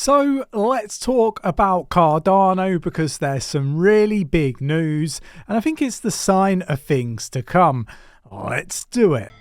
So let's talk about Cardano because there's some really big news and I think it's the sign of things to come. Let's do it.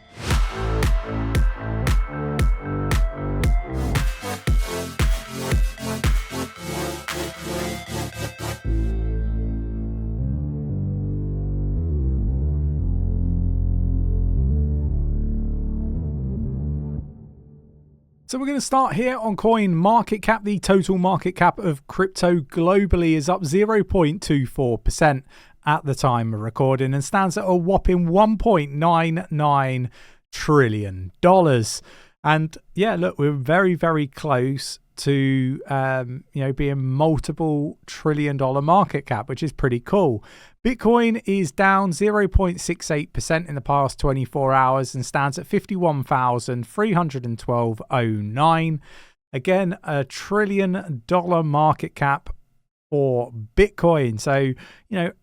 So we're going to start here on coin market cap. The total market cap of crypto globally is up 0.24% at the time of recording and stands at a whopping $1.99 trillion. And yeah, look, we're very, very close to being multiple $1 trillion market cap, which is pretty cool. Bitcoin is down 0.68% in the past 24 hours and stands at 51,312.09. Again, $1 trillion market cap for Bitcoin. So,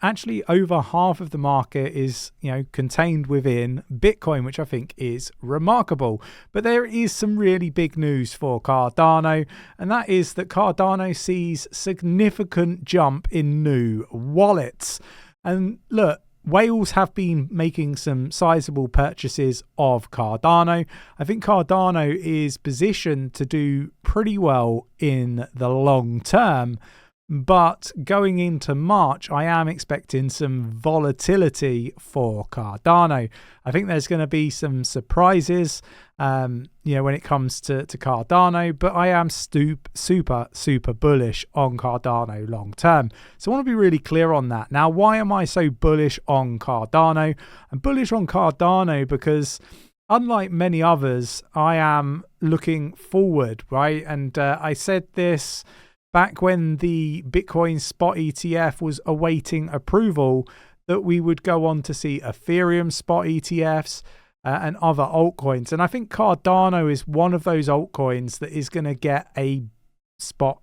actually over half of the market is, contained within Bitcoin, which I think is remarkable. But there is some really big news for Cardano, and that is that Cardano sees significant jump in new wallets. And look, whales have been making some sizable purchases of Cardano. I think Cardano is positioned to do pretty well in the long term. But going into March, I am expecting some volatility for Cardano. I think there's going to be some surprises, when it comes to Cardano. But I am super bullish on Cardano long term. So I want to be really clear on that. Now, why am I so bullish on Cardano? I'm bullish on Cardano because unlike many others, I am looking forward, right? And I said this back when the Bitcoin spot ETF was awaiting approval, that we would go on to see Ethereum spot ETFs and other altcoins. And I think Cardano is one of those altcoins that is going to get a spot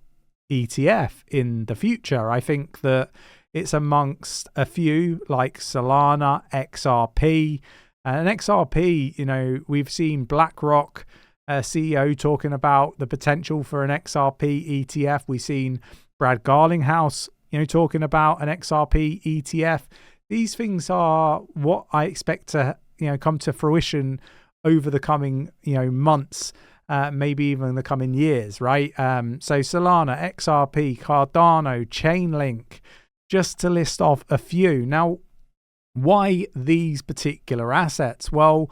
ETF in the future. I think that it's amongst a few like Solana, XRP. And XRP, we've seen BlackRock CEO talking about the potential for an XRP ETF. We've seen Brad Garlinghouse, talking about an XRP ETF. These things are what I expect to, come to fruition over the coming, months, maybe even the coming years, right? So Solana, XRP, Cardano, Chainlink, just to list off a few. Now, why these particular assets? Well,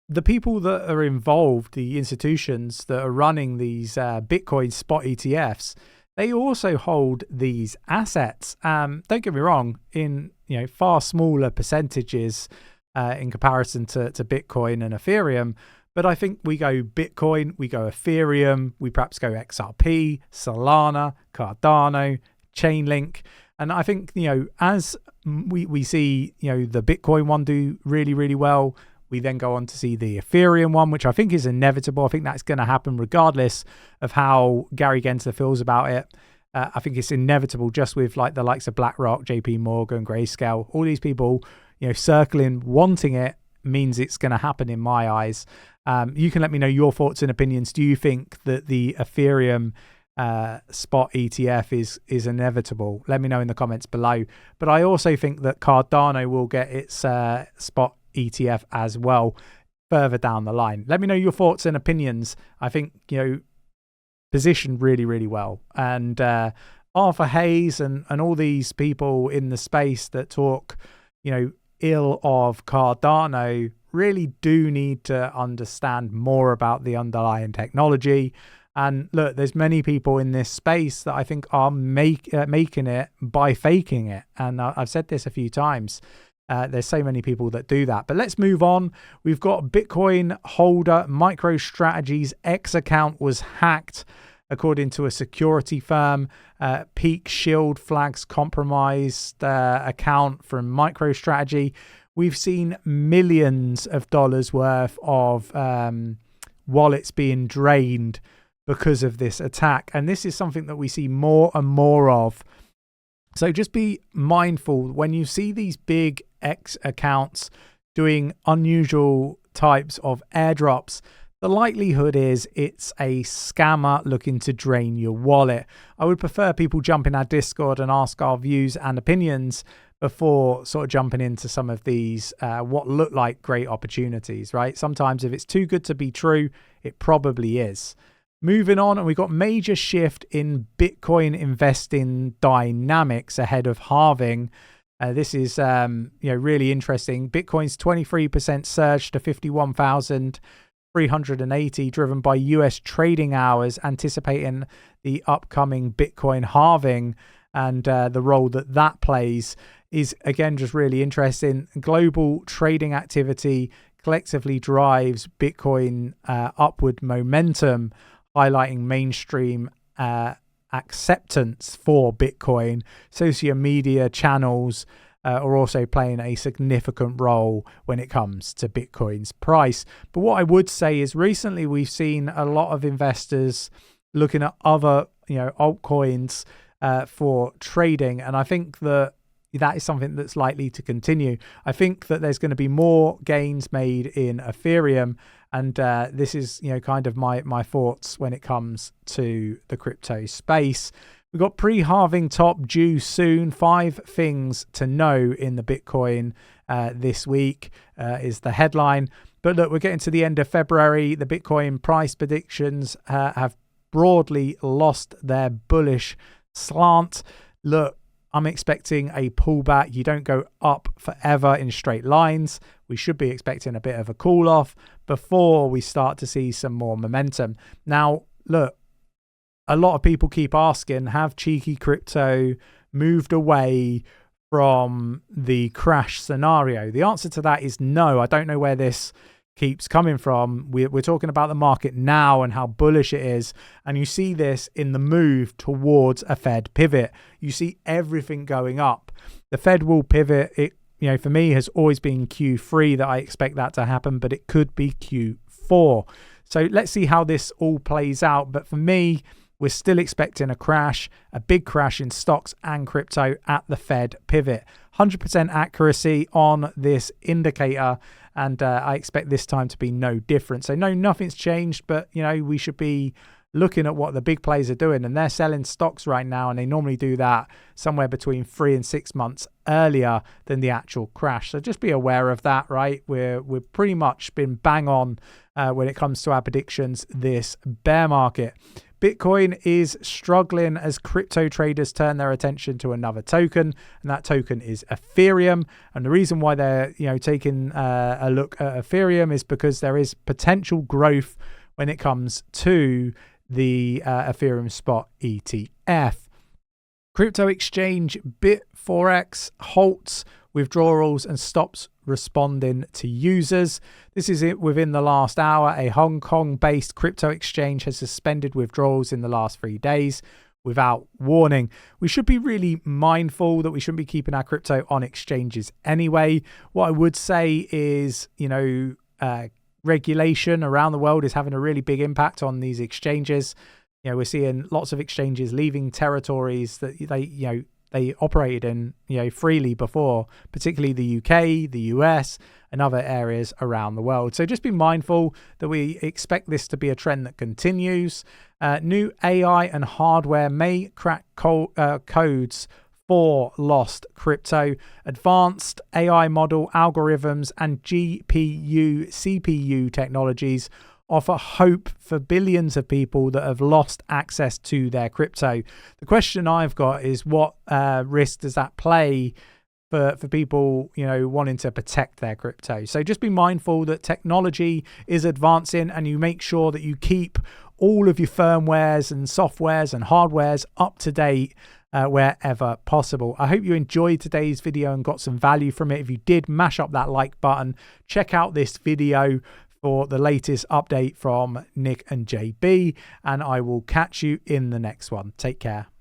the people that are involved, the institutions that are running these Bitcoin spot ETFs, they also hold these assets. Don't get me wrong, in far smaller percentages in comparison to Bitcoin and Ethereum. But I think we go Bitcoin, we go Ethereum, we perhaps go XRP, Solana, Cardano, Chainlink. And I think, as we see, the Bitcoin one do really, really well, we then go on to see the Ethereum one, which I think is inevitable. I think that's going to happen regardless of how Gary Gensler feels about it. I think it's inevitable, just with like the likes of BlackRock, JP Morgan, Grayscale, all these people, circling, wanting it, means it's going to happen in my eyes. You can let me know your thoughts and opinions. Do you think that the Ethereum spot ETF is inevitable? Let me know in the comments below. But I also think that Cardano will get its spot ETF as well further down the line. Let me know your thoughts and opinions. I think, positioned really, really well. And Arthur Hayes and all these people in the space that talk, ill of Cardano really do need to understand more about the underlying technology. And look, there's many people in this space that I think are making it by faking it. And I've said this a few times. There's so many people that do that. But let's move on. We've got Bitcoin holder MicroStrategy's X account was hacked, according to a security firm. Peak Shield flags compromised account from MicroStrategy. We've seen millions of dollars worth of wallets being drained because of this attack. And this is something that we see more and more of. So just be mindful when you see these big X accounts doing unusual types of airdrops. the likelihood is it's a scammer looking to drain your wallet. I would prefer people jump in our Discord and ask our views and opinions before sort of jumping into some of these what look like great opportunities, right? Sometimes if it's too good to be true, it probably is. Moving on, and we've got major shift in Bitcoin investing dynamics ahead of halving. This is really interesting. Bitcoin's 23% surge to 51,380, driven by US trading hours, anticipating the upcoming Bitcoin halving and the role that plays is, again, just really interesting. Global trading activity collectively drives Bitcoin upward momentum, highlighting mainstream acceptance for Bitcoin. Social media channels are also playing a significant role when it comes to Bitcoin's price. But what I would say is recently we've seen a lot of investors looking at other altcoins for trading, and I think that is something that's likely to continue. I think that there's going to be more gains made in Ethereum, and this is kind of my thoughts when it comes to the crypto space. We've got pre-halving top due soon. 5 things to know in the Bitcoin this week is the headline. But look, we're getting to the end of February. The Bitcoin price predictions have broadly lost their bullish slant. Look, I'm expecting a pullback. You don't go up forever in straight lines. We should be expecting a bit of a cool off before we start to see some more momentum. Now, look, a lot of people keep asking, have cheeky crypto moved away from the crash scenario? The answer to that is no. I don't know where this keeps coming from. We're talking about the market now and how bullish it is, and you see this in the move towards a Fed pivot. You see everything going up. The Fed will pivot. It for me has always been Q3 that I expect that to happen, but it could be Q4. So let's see how this all plays out. But for me, we're still expecting a crash, a big crash in stocks and crypto at the Fed pivot. 100% accuracy on this indicator, and I expect this time to be no different. So no, nothing's changed, but we should be looking at what the big players are doing, and they're selling stocks right now, and they normally do that somewhere between 3 and 6 months earlier than the actual crash. So just be aware of that, right? We've pretty much been bang on when it comes to our predictions this bear market. Bitcoin is struggling as crypto traders turn their attention to another token, and that token is Ethereum. And the reason why they're taking a look at Ethereum is because there is potential growth when it comes to the Ethereum spot ETF. Crypto exchange Bitforex halts withdrawals and stops responding to users. This is it within the last hour. A Hong Kong-based crypto exchange has suspended withdrawals in the last 3 days without warning. We should be really mindful that we shouldn't be keeping our crypto on exchanges anyway. What I would say is, regulation around the world is having a really big impact on these exchanges. We're seeing lots of exchanges leaving territories that they operated in freely before, particularly the UK, the US, and other areas around the world. So just be mindful that we expect this to be a trend that continues. New AI and hardware may crack codes for lost crypto. Advanced AI model algorithms and GPU, CPU technologies offer hope for billions of people that have lost access to their crypto. The question I've got is, what risk does that play for people wanting to protect their crypto? So just be mindful that technology is advancing, and you make sure that you keep all of your firmwares and softwares and hardwares up to date wherever possible. I hope you enjoyed today's video and got some value from it. If you did, mash up that like button. Check out this video for the latest update from Nick and JB, and I will catch you in the next one. Take care.